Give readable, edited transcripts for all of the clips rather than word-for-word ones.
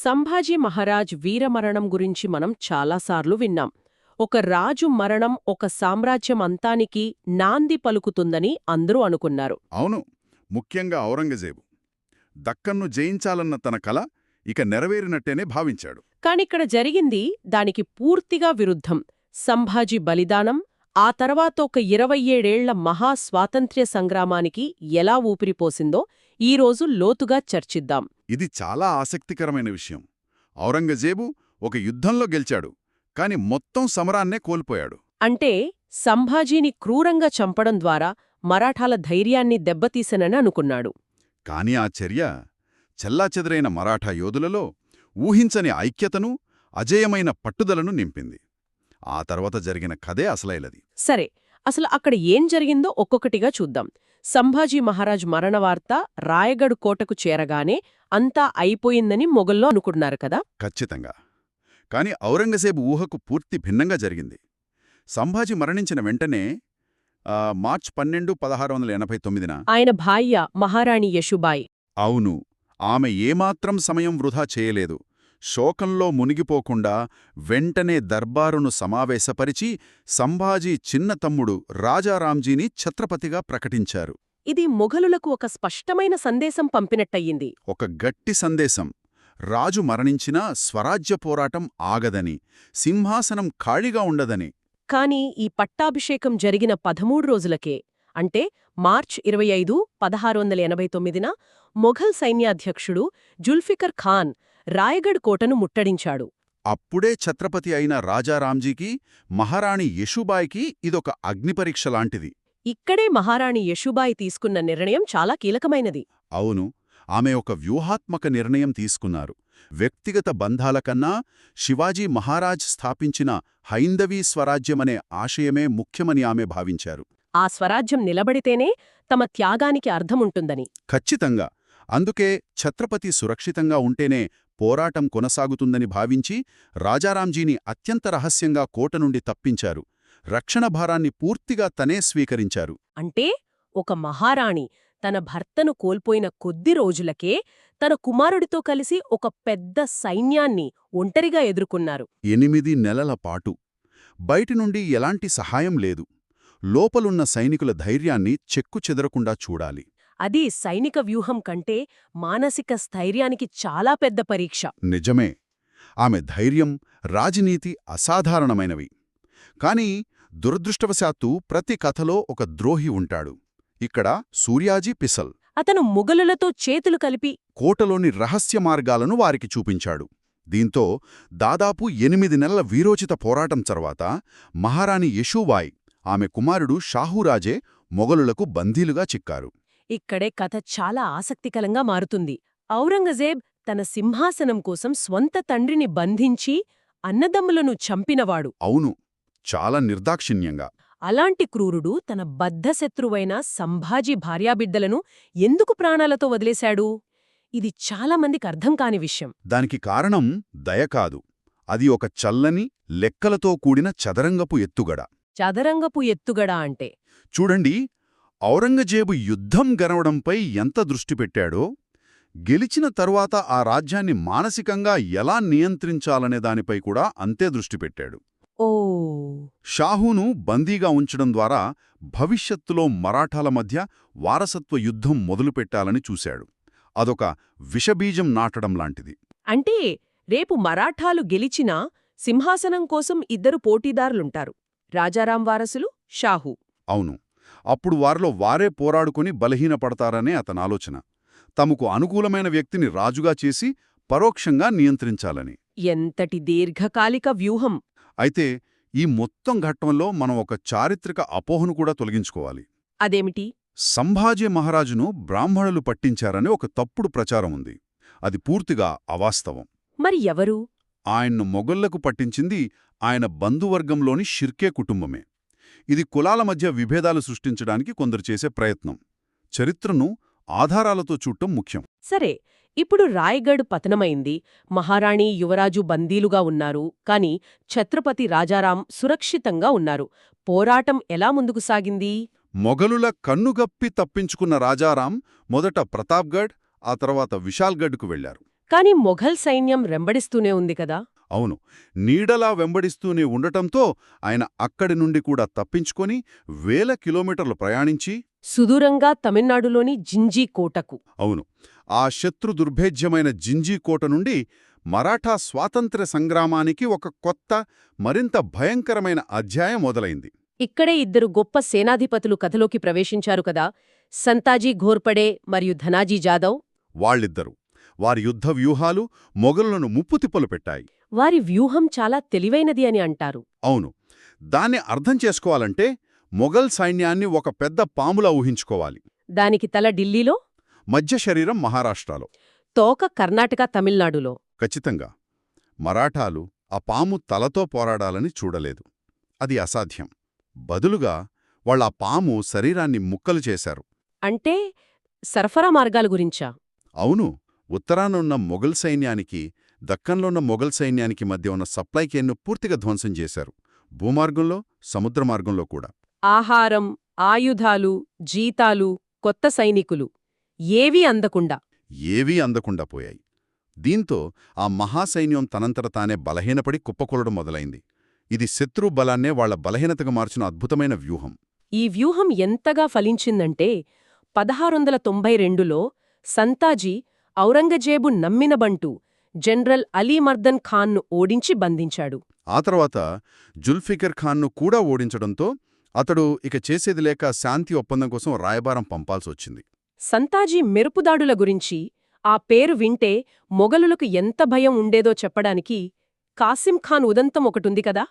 సంభాజీ మహారాజ్ వీరమరణం గురించి మనం చాలాసార్లు విన్నాం. ఒక రాజు మరణం ఒక సామ్రాజ్యం అంతానికి నాంది పలుకుతుందని అందరూ అనుకున్నారు. అవును, ముఖ్యంగా ఔరంగజేబు దక్కన్ను జయించాలన్న తన కల ఇక నెరవేరినట్టేనే భావించాడు. కానిక్కడ జరిగింది దానికి పూర్తిగా విరుద్ధం. సంభాజీ బలిదానం, ఆ తర్వాత ఒక 27 ఏళ్ల మహా స్వాతంత్ర్య సంగ్రామానికి ఎలా ఊపిరిపోసిందో ఈరోజు లోతుగా చర్చిద్దాం. ఇది చాలా ఆసక్తికరమైన విషయం. ఔరంగజేబు ఒక యుద్ధంలో గెలిచాడు, కాని మొత్తం సమరాన్నే కోల్పోయాడు. అంటే సంభాజీని క్రూరంగా చంపడం ద్వారా మరాఠాల ధైర్యాన్ని దెబ్బతీసెనని అనుకున్నాడు. కాని ఆ చర్య చెల్లాచెదరైన మరాఠా యోధులలో ఊహించని ఐక్యతను, అజేయమైన పట్టుదలను నింపింది. ఆ తర్వాత జరిగిన కథే అసలైనది. సరే, అసలు అక్కడ ఏం జరిగిందో ఒక్కొక్కటిగా చూద్దాం. సంభాజీ మహారాజ్ మరణవార్త రాయగఢ్ కోటకు చేరగానే అంతా అయిపోయిందని మొఘల్లో అనుకున్నారు కదా. ఖచ్చితంగా. కాని ఔరంగజేబు ఊహకు పూర్తి భిన్నంగా జరిగింది. సంభాజీ మరణించిన వెంటనే మార్చి 12, 1689న ఆయన భార్య మహారాణి యశుబాయి. అవును, ఆమె ఏమాత్రం సమయం వృధా చేయలేదు. శోకంలో మునిగిపోకుండా వెంటనే దర్బారును సమావేశపరిచి సంభాజీ చిన్న తమ్ముడు రాజారాంజీని ఛత్రపతిగా ప్రకటించారు. ఇది మొఘలులకు ఒక స్పష్టమైన సందేశం పంపినట్టయింది. ఒక గట్టి సందేశం. రాజు మరణించినా స్వరాజ్య పోరాటం ఆగదని, సింహాసనం ఖాళీగా ఉండదని. కాని ఈ పట్టాభిషేకం జరిగిన 13 రోజులకే, అంటే మార్చ్ 25, 1689న మొఘల్ సైన్యాధ్యక్షుడు జుల్ఫికర్ ఖాన్ రాయగఢ్ కోటను ముట్టడించాడు. అప్పుడే ఛత్రపతి అయిన రాజారాంజీకి, మహారాణి యశుబాయికి ఇదొక అగ్నిపరీక్ష లాంటిది. ఇక్కడే మహారాణి యశుబాయి తీసుకున్న నిర్ణయం చాలా కీలకమైనది. అవును, ఆమె ఒక వ్యూహాత్మక నిర్ణయం తీసుకున్నారు. వ్యక్తిగత బంధాల కన్నా శివాజీ మహారాజ్ స్థాపించిన హైందవీ స్వరాజ్యమనే ఆశయమే ముఖ్యమని ఆమె భావించారు. ఆ స్వరాజ్యం నిలబడితేనే తమ త్యాగానికి అర్థముంటుందని. ఖచ్చితంగా. అందుకే ఛత్రపతి సురక్షితంగా ఉంటేనే పోరాటం కొనసాగుతుందని భావించి రాజారాంజీని అత్యంత రహస్యంగా కోట నుండి తప్పించారు. రక్షణ భారాన్ని పూర్తిగా తనే స్వీకరించారు. అంటే ఒక మహారాణి తన భర్తను కోల్పోయిన కొద్ది రోజులకే తన కుమారుడితో కలిసి ఒక పెద్ద సైన్యాన్ని ఒంటరిగా ఎదుర్కొన్నారు. 8 నెలల పాటు బయటి నుండి ఎలాంటి సహాయం లేదు. లోపలున్న సైనికుల ధైర్యాన్ని చెక్కుచెదరకుండా చూడాలి. అది సైనిక వ్యూహం కంటే మానసిక స్థైర్యానికి చాలా పెద్ద పరీక్ష. నిజమే. ఆమె ధైర్యం, రాజనీతి అసాధారణమైనవి. కాని దురదృష్టవశాత్తు ప్రతి కథలో ఒక ద్రోహి ఉంటాడు. ఇక్కడ సూర్యాజీ పిసల్. అతను మొఘలులతో చేతులు కలిపి కోటలోని రహస్య మార్గాలను వారికి చూపించాడు. దీంతో దాదాపు 8 నెలల వీరోచిత పోరాటం తర్వాత మహారాణి యశూబాయి, ఆమె కుమారుడు షాహూరాజే మొఘలులకు బందీలుగా చిక్కారు. ఇక్కడే కథ చాలా ఆసక్తికరంగా మారుతుంది. ఔరంగజేబ్ తన సింహాసనం కోసం స్వంత తండ్రిని బంధించి అన్నదమ్ములను చంపినవాడు. అవును, చాలా నిర్దాక్షిణ్యంగా. అలాంటి క్రూరుడు తన బద్ధశత్రువైన సంభాజీ భార్యాబిడ్డలను ఎందుకు ప్రాణాలతో వదిలేశాడు? ఇది చాలామందికి అర్థం కాని విషయం. దానికి కారణం దయ కాదు. అది ఒక చల్లని, లెక్కలతో కూడిన చదరంగపు ఎత్తుగడ. చదరంగపు ఎత్తుగడ అంటే చూడండి, ఔరంగజేబు యుద్ధం గెలవడంపై ఎంత దృష్టి పెట్టాడో, గెలిచిన తరువాత ఆ రాజ్యాన్ని మానసికంగా ఎలా నియంత్రించాలనే దానిపై కూడా అంతే దృష్టి పెట్టాడు. ఓ షాహూను బందీగా ఉంచడం ద్వారా భవిష్యత్తులో మరాఠాల మధ్య వారసత్వ యుద్ధం మొదలుపెట్టాలని చూశాడు. అదొక విషబీజం నాటడం లాంటిది. అంటే రేపు మరాఠాలు గెలిచినా సింహాసనం కోసం 2 పోటీదారులుంటారు, రాజారాం వారసులు, షాహూ. అవును, అప్పుడు వారిలో వారే పోరాడుకుని బలహీనపడతారనే అతని ఆలోచన. తమకు అనుకూలమైన వ్యక్తిని రాజుగా చేసి పరోక్షంగా నియంత్రించాలని. ఎంతటి దీర్ఘకాలిక వ్యూహం! అయితే ఈ మొత్తం ఘట్టంలో మనం ఒక చారిత్రక అపోహను కూడా తొలగించుకోవాలి. అదేమిటి? సంభాజీ మహారాజును బ్రాహ్మణులు పట్టించారని ఒక తప్పుడు ప్రచారం ఉంది. అది పూర్తిగా అవాస్తవం. మరి ఎవరు? ఆయన్ను మొఘల్లకు పట్టించింది ఆయన బంధువర్గంలోని షిర్కే కుటుంబమే. ఇది కులాల మధ్య విభేదాలు సృష్టించడానికి కొందరు చేసే ప్రయత్నం. చరిత్రను ఆధారాలతో చూడటం ముఖ్యం. సరే, ఇప్పుడు రాయగఢ్ పతనమైంది, మహారాణి, యువరాజు బందీలుగా ఉన్నారు, కాని ఛత్రపతి రాజారాం సురక్షితంగా ఉన్నారు. పోరాటం ఎలా ముందుకు సాగింది? మొఘలుల కన్నుగప్పి తప్పించుకున్న రాజారాం మొదట ప్రతాప్గఢ్, ఆ తర్వాత విశాల్గఢ్కు వెళ్లారు. కాని మొఘల్ సైన్యం వెంబడిస్తూనే ఉంది కదా. అవును, నీడలా వెంబడిస్తూనే ఉండటంతో ఆయన అక్కడి నుండి కూడా తప్పించుకొని వేల కిలోమీటర్లు ప్రయాణించి సుదూరంగా తమిళనాడులోని జింజీ కోటకు. అవును, ఆ శత్రు దుర్భేద్యమైన జింజీకోట నుండి మరాఠా స్వాతంత్ర్య సంగ్రామానికి ఒక కొత్త, మరింత భయంకరమైన అధ్యాయం మొదలైంది. ఇక్కడే ఇద్దరు గొప్ప సేనాధిపతులు కథలోకి ప్రవేశించారు కదా, సంతాజీ ఘోర్పడే మరియు ధనాజీ జాదవ్. వాళ్ళిద్దరూ వారి యుద్ధ వ్యూహాలు మొఘలులను ముప్పుతిప్పలు పెట్టాయి. వారి వ్యూహం చాలా తెలివైనది అని అంటారు. అవును, దాన్ని అర్థం చేసుకోవాలంటే మొఘల్ సైన్యాన్ని ఒక పెద్ద పాములా ఊహించుకోవాలి. దానికి తల ఢిల్లీలో, మధ్య శరీరం మహారాష్ట్రలో, తోక కర్ణాటక తమిళనాడులో. ఖచ్చితంగా మరాఠాలు ఆ పాము తలతో పోరాడాలని చూడలేదు. అది అసాధ్యం. బదులుగా వాళ్ళ పాము శరీరాన్ని ముక్కలు చేశారు. అంటే సరఫరా మార్గాల గురించా? అవును, ఉత్తరానున్న మొఘల్ సైన్యానికి, దక్కన్లోన్న మొఘల్ సైన్యానికి మధ్య ఉన్న సప్లై చైన్ను పూర్తిగా ధ్వంసం చేశారు. భూమార్గంలో, సముద్ర మార్గంలో కూడా. ఆహారం, ఆయుధాలు, జీతాలు, కొత్త సైనికులు ఏవీ అందకుండా పోయాయి. దీంతో ఆ మహాసైన్యం తనంతట తానే బలహీనపడి కుప్పకూలడం మొదలైంది. ఇది శత్రు బలాన్నే వాళ్ల బలహీనతగా మార్చిన అద్భుతమైన వ్యూహం. ఈ వ్యూహం ఎంతగా ఫలించిందంటే 1692లో సంతాజీ ఔరంగజేబు నమ్మినబంటు జనరల్ అలీమర్దన్ ఖాన్ను ఓడించి బంధించాడు. ఆ తర్వాత జుల్ఫికర్ ఖాన్ను కూడా ఓడించడంతో అతడు ఇక చేసేది లేక శాంతి ఒప్పందం కోసం రాయబారం పంపాల్సొచ్చింది. సంతాజీ మెరుపుదాడుల గురించి, ఆ పేరు వింటే మొఘలులకు ఎంత భయం ఉండేదో చెప్పడానికి కాసిం ఖాన్ ఉదంతం ఒకటుంది కదా.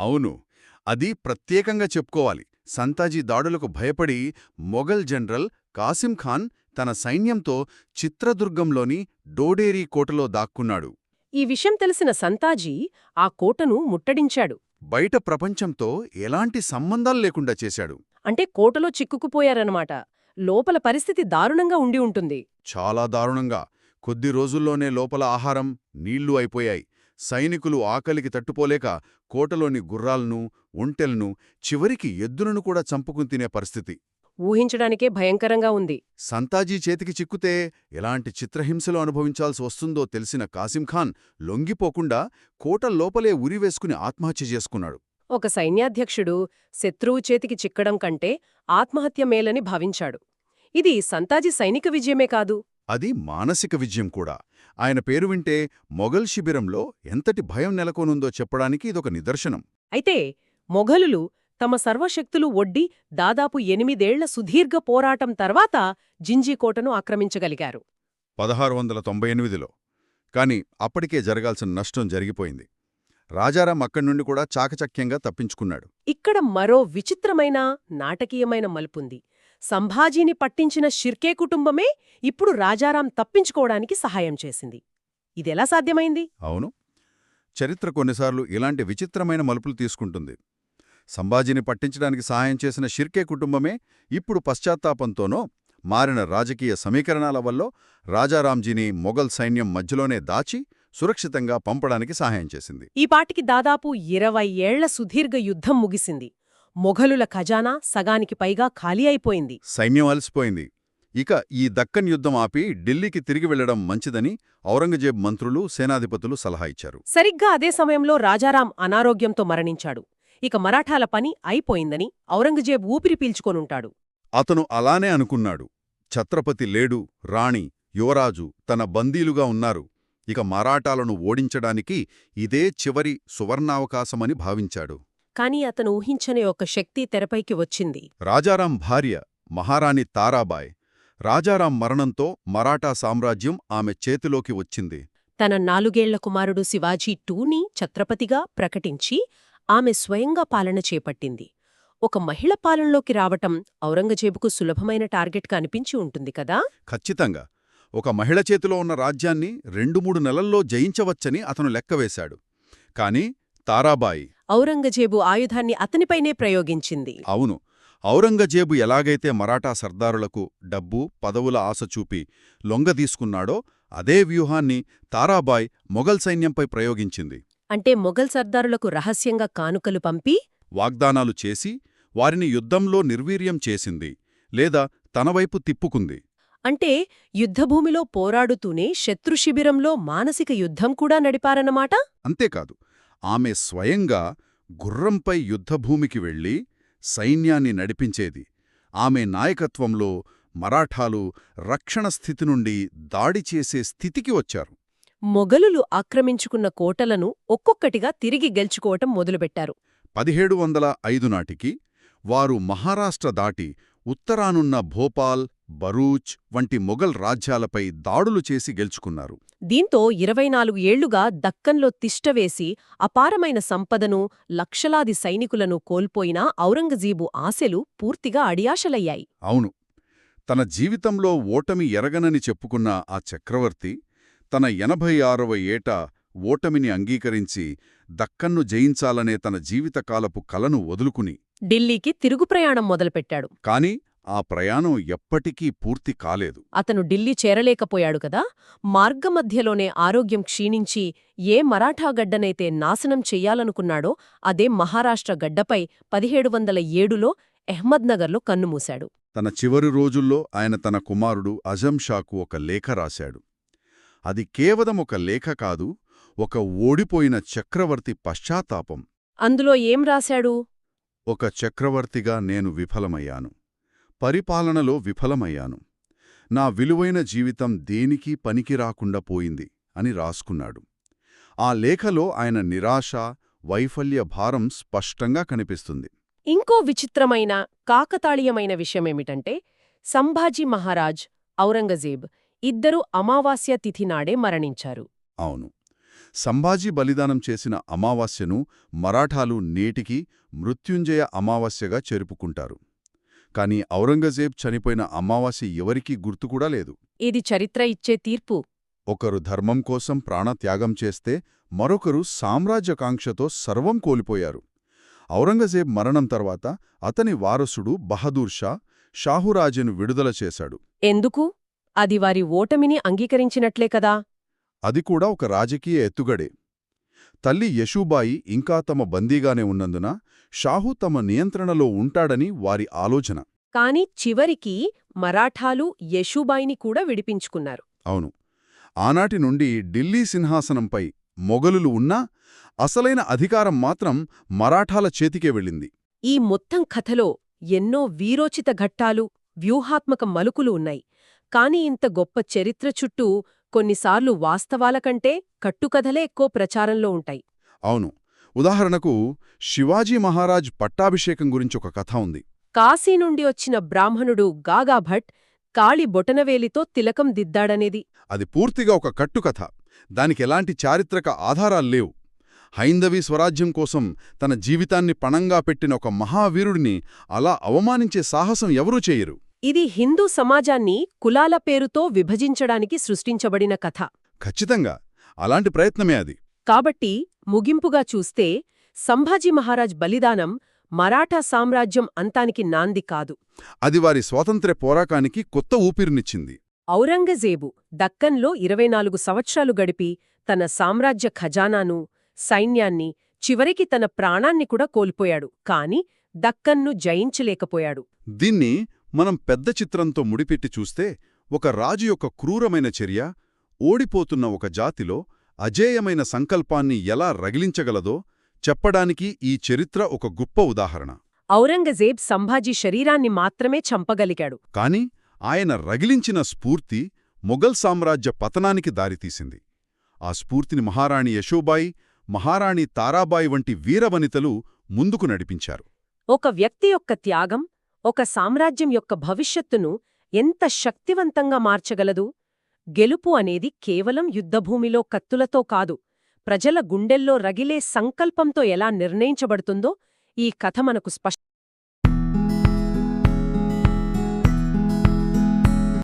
అవును, అది ప్రత్యేకంగా చెప్పుకోవాలి. సంతాజీ దాడులకు భయపడి మొఘల్ జనరల్ కాసిం ఖాన్ తన సైన్యంతో చిత్రదుర్గంలోని డోడేరీ కోటలో దాక్కున్నాడు. ఈ విషయం తెలిసిన సంతాజీ ఆ కోటను ముట్టడించాడు. బయట ప్రపంచంతో ఎలాంటి సంబంధాలు లేకుండా చేశాడు. అంటే కోటలో చిక్కుకుపోయారన్నమాట. లోపల పరిస్థితి దారుణంగా ఉండి ఉంటుంది. చాలా దారుణంగా. కొద్ది రోజుల్లోనే లోపల ఆహారం, నీళ్లు అయిపోయాయి. సైనికులు ఆకలికి తట్టుపోలేక కోటలోని గుర్రాలను, ఒంటెలను, చివరికి ఎద్దులను కూడా చంపుకుని తినే పరిస్థితి. ఊహించడానికే భయంకరంగా ఉంది. సంతాజీ చేతికి చిక్కుతే ఎలాంటి చిత్రహింసలు అనుభవించాల్సి వస్తుందో తెలిసిన కాసింఖాన్ లొంగిపోకుండా కోట లోపలే ఉరివేసుకుని ఆత్మహత్య చేసుకున్నాడు. ఒక సైన్యాధ్యక్షుడు శత్రువు చేతికి చిక్కడం కంటే ఆత్మహత్య మేలని భావించాడు. ఇది సంతాజీ సైనిక విజయమే కాదు, అది మానసిక విజయం కూడా. ఆయన పేరు వింటే మొఘల్ శిబిరంలో ఎంతటి భయం నెలకొనుందో చెప్పడానికి ఇదొక నిదర్శనం. అయితే మొఘలులు తమ సర్వశక్తులు ఒడ్డి దాదాపు 8 ఏళ్ల సుదీర్ఘ పోరాటం తర్వాత జింజీకోటను ఆక్రమించగలిగారు. 1698లో. కాని అప్పటికే జరగాల్సిన నష్టం జరిగిపోయింది. రాజారాం అక్కడ్నుండి కూడా చాకచక్యంగా తప్పించుకున్నాడు. ఇక్కడ మరో విచిత్రమైన, నాటకీయమైన మలుపుంది. సంభాజీని పట్టించిన షిర్కే కుటుంబమే ఇప్పుడు రాజారాం తప్పించుకోవడానికి సహాయం చేసింది. ఇదెలా సాధ్యమైంది? అవును, చరిత్ర కొన్నిసార్లు ఇలాంటి విచిత్రమైన మలుపులు తీసుకుంటుంది. సంభాజీని పట్టించడానికి సహాయం చేసిన షిర్కే కుటుంబమే ఇప్పుడు పశ్చాత్తాపంతోనో, మారిన రాజకీయ సమీకరణాల వల్ల రాజారాంజీని మొఘల్ సైన్యం మధ్యలోనే దాచి సురక్షితంగా పంపడానికి సహాయం చేసింది. ఈ పాటికి దాదాపు 20 ఏళ్ల సుదీర్ఘ యుద్ధం ముగిసింది. మొఘలుల ఖజానా సగానికి పైగా ఖాళీ అయిపోయింది. సైన్యం అలసిపోయింది. ఇక ఈ దక్కన్ యుద్ధం ఆపి ఢిల్లీకి తిరిగి వెళ్లడం మంచిదని ఔరంగజేబ్ మంత్రులు, సేనాధిపతులు సలహా ఇచ్చారు. సరిగ్గా అదే సమయంలో రాజారాం అనారోగ్యంతో మరణించాడు. ఇక మరాఠాల పని అయిపోయిందని ఔరంగజేబ్ ఊపిరి పీల్చుకొనుంటాడు. అతను అలానే అనుకున్నాడు. ఛత్రపతి లేడు, రాణి, యువరాజు తన బందీలుగా ఉన్నారు. ఇక మరాఠాలను ఓడించడానికి ఇదే చివరి సువర్ణావకాశమని భావించాడు. కాని అతను ఊహించని ఒక శక్తి తెరపైకి వచ్చింది. రాజారాం భార్య మహారాణి తారాబాయ్. రాజారాం మరణంతో మరాఠా సామ్రాజ్యం ఆమె చేతిలోకి వచ్చింది. తన 4 ఏళ్ల కుమారుడు శివాజీ టూని ఛత్రపతిగా ప్రకటించి ఆమె స్వయంగా పాలన చేపట్టింది. ఒక మహిళ పాలనలోకి రావటం ఔరంగజేబుకు సులభమైన టార్గెట్గా అనిపించి ఉంటుంది కదా. ఖచ్చితంగా. ఒక మహిళ చేతిలో ఉన్న రాజ్యాన్ని 2-3 నెలల్లో జయించవచ్చని అతను లెక్కవేశాడు. కాని తారాబాయి ఔరంగజేబు ఆయుధాన్ని అతనిపైనే ప్రయోగించింది. అవును, ఔరంగజేబు ఎలాగైతే మరాఠా సర్దారులకు డబ్బు, పదవుల ఆశ చూపి లొంగదీసుకున్నాడో అదే వ్యూహాన్ని తారాబాయ్ మొఘల్ సైన్యంపై ప్రయోగించింది. అంటే మొఘల్ సర్దారులకు రహస్యంగా కానుకలు పంపి, వాగ్దానాలు చేసి వారిని యుద్ధంలో నిర్వీర్యం చేసింది, లేదా తనవైపు తిప్పుకుంది. అంటే యుద్ధభూమిలో పోరాడుతూనే శత్రుశిబిరంలో మానసిక యుద్ధం కూడా నడిపారన్నమాట. అంతేకాదు, ఆమె స్వయంగా గుర్రంపై యుద్ధభూమికి వెళ్లి సైన్యాన్ని నడిపించేది. ఆమె నాయకత్వంలో మరాఠాలు రక్షణ స్థితి నుండి దాడి చేసే స్థితికి వచ్చారు. మొఘలులు ఆక్రమించుకున్న కోటలను ఒక్కొక్కటిగా తిరిగి గెలుచుకోవటం మొదలుపెట్టారు. 1705 నాటికి వారు మహారాష్ట్ర దాటి ఉత్తరానున్న భోపాల్, బరూచ్ వంటి మొఘల్ రాజ్యాలపై దాడులు చేసి గెలుచుకున్నారు. దీంతో 24 ఏళ్లుగా దక్కన్లో తిష్టవేసి అపారమైన సంపదను, లక్షలాది సైనికులను కోల్పోయిన ఔరంగజేబు ఆశలు పూర్తిగా అడియాశలయ్యాయి. అవును, తన జీవితంలో ఓటమి ఎరగనని చెప్పుకున్న ఆ చక్రవర్తి తన 86వ ఏట ఓటమిని అంగీకరించి దక్కన్ను జయించాలనే తన జీవితకాలపు కలను వదులుకుని ఢిల్లీకి తిరుగు ప్రయాణం మొదలుపెట్టాడు. కాని ఆ ప్రయాణం ఎప్పటికీ పూర్తి కాలేదు. అతను ఢిల్లీ చేరలేకపోయాడు కదా. మార్గమధ్యలోనే ఆరోగ్యం క్షీణించి ఏ మరాఠా గడ్డనైతే నాశనం చెయ్యాలనుకున్నాడో అదే మహారాష్ట్ర గడ్డపై 1707లో అహ్మద్నగర్లో కన్నుమూశాడు. తన చివరి రోజుల్లో ఆయన తన కుమారుడు అజం షాకు ఒక లేఖ రాశాడు. అది కేవలం ఒక లేఖ కాదు, ఒక ఓడిపోయిన చక్రవర్తి పశ్చాత్తాపం. అందులో ఏం రాశాడు? ఒక చక్రవర్తిగా నేను విఫలమయ్యాను. పరిపాలనలో విఫలమయ్యాను. నా విలువైన జీవితం దేనికీ పనికిరాకుండా పోయింది అని రాసుకున్నాడు. ఆ లేఖలో ఆయన నిరాశ, వైఫల్య భారం స్పష్టంగా కనిపిస్తుంది. ఇంకో విచిత్రమైన, కాకతాళీయమైన విషయమేమిటంటే సంభాజీ మహారాజ్, ఔరంగజేబ్ ఇద్దరూ అమావాస్య తిథి నాడే మరణించారు. అవును, సంభాజీ బలిదానం చేసిన అమావాస్యను మరాఠాలు నేటికి మృత్యుంజయ అమావాస్యగా జరుపుకుంటారు. కాని ఔరంగజేబ్ చనిపోయిన అమావాస్య ఎవరికీ గుర్తుకూడా లేదు. ఇది చరిత్ర ఇచ్చే తీర్పు. ఒకరు ధర్మం కోసం ప్రాణత్యాగం చేస్తే మరొకరు సామ్రాజ్యకాంక్షతో సర్వం కోల్పోయారు. ఔరంగజేబ్ మరణం తర్వాత అతని వారసుడు బహదూర్ షా షాహురాజును విడుదల చేశాడు. ఎందుకు? అది వారి ఓటమిని అంగీకరించినట్లే కదా. అది కూడా ఒక రాజకీయ ఎత్తుగడే. తల్లి యశూబాయి ఇంకా తమ బందీగానే ఉన్నందున షాహు తమ నియంత్రణలో ఉంటాడని వారి ఆలోచన. కాని చివరికి మరాఠాలు యశూబాయిని కూడా విడిపించుకున్నారు. అవును, ఆనాటి నుండి ఢిల్లీ సింహాసనంపై మొఘలులు ఉన్నా అసలైన అధికారం మాత్రం మరాఠాల చేతికే వెళ్ళింది. ఈ మొత్తం కథలో ఎన్నో వీరోచిత ఘట్టాలు, వ్యూహాత్మక మలుకులు ఉన్నాయి. కాని ఇంత గొప్ప చరిత్ర చుట్టూ కొన్నిసార్లు వాస్తవాల కంటే కట్టుకథలే ఎక్కువ ప్రచారంలో ఉంటాయి. అవును, ఉదాహరణకు శివాజీ మహారాజ్ పట్టాభిషేకం గురించి ఒక కథ ఉంది. కాశీ నుండి వచ్చిన బ్రాహ్మణుడు గాగాభట్ కాళి బొటనవేలితో తిలకం దిద్దాడనేది. అది పూర్తిగా ఒక కట్టుకథ. దానికెలాంటి చారిత్రక ఆధారాల్లేవు. హైందవీ స్వరాజ్యం కోసం తన జీవితాన్ని పణంగా పెట్టిన ఒక మహావీరుడిని అలా అవమానించే సాహసం ఎవరూ చేయరు. ఇది హిందూ సమాజాన్ని కులాల పేరుతో విభజించడానికి సృష్టించబడిన కథ. ఖచ్చితంగా అలాంటి ప్రయత్నమే అది. కాబట్టి ముగింపుగా చూస్తే సంభాజీ మహారాజ్ బలిదానం మరాఠా సామ్రాజ్యం అంతానికి నాంది కాదు. అది వారి స్వాతంత్ర్య పోరాటానికి కొత్త ఊపిరినిచ్చింది. ఔరంగజేబు దక్కన్లో 24 సంవత్సరాలు గడిపి తన సామ్రాజ్య ఖజానాను, సైన్యాన్ని, చివరికి తన ప్రాణాన్ని కూడా కోల్పోయాడు. కాని దక్కన్ను జయించలేకపోయాడు. దీన్ని మనం పెద్ద చిత్రంతో ముడిపెట్టి చూస్తే ఒక రాజు యొక్క క్రూరమైన చర్య ఓడిపోతున్న ఒక జాతిలో అజేయమైన సంకల్పాన్ని ఎలా రగిలించగలదో చెప్పడానికి ఈ చరిత్ర ఒక గొప్ప ఉదాహరణ. ఔరంగజేబ్ సంభాజీ శరీరాన్ని మాత్రమే చంపగలిగాడు. కాని ఆయన రగిలించిన స్ఫూర్తి మొఘల్ సామ్రాజ్య పతనానికి దారితీసింది. ఆ స్ఫూర్తిని మహారాణి యశోబాయి, మహారాణి తారాబాయి వంటి వీరవనితలు ముందుకు నడిపించారు. ఒక వ్యక్తి యొక్క త్యాగం ఒక సామ్రాజ్యం యొక్క భవిష్యత్తును ఎంత శక్తివంతంగా మార్చగలదు? గెలుపు అనేది కేవలం యుద్ధభూమిలో కత్తులతో కాదు, ప్రజల గుండెల్లో రగిలే సంకల్పంతో ఎలా నిర్ణయించబడుతుందో ఈ కథ మనకు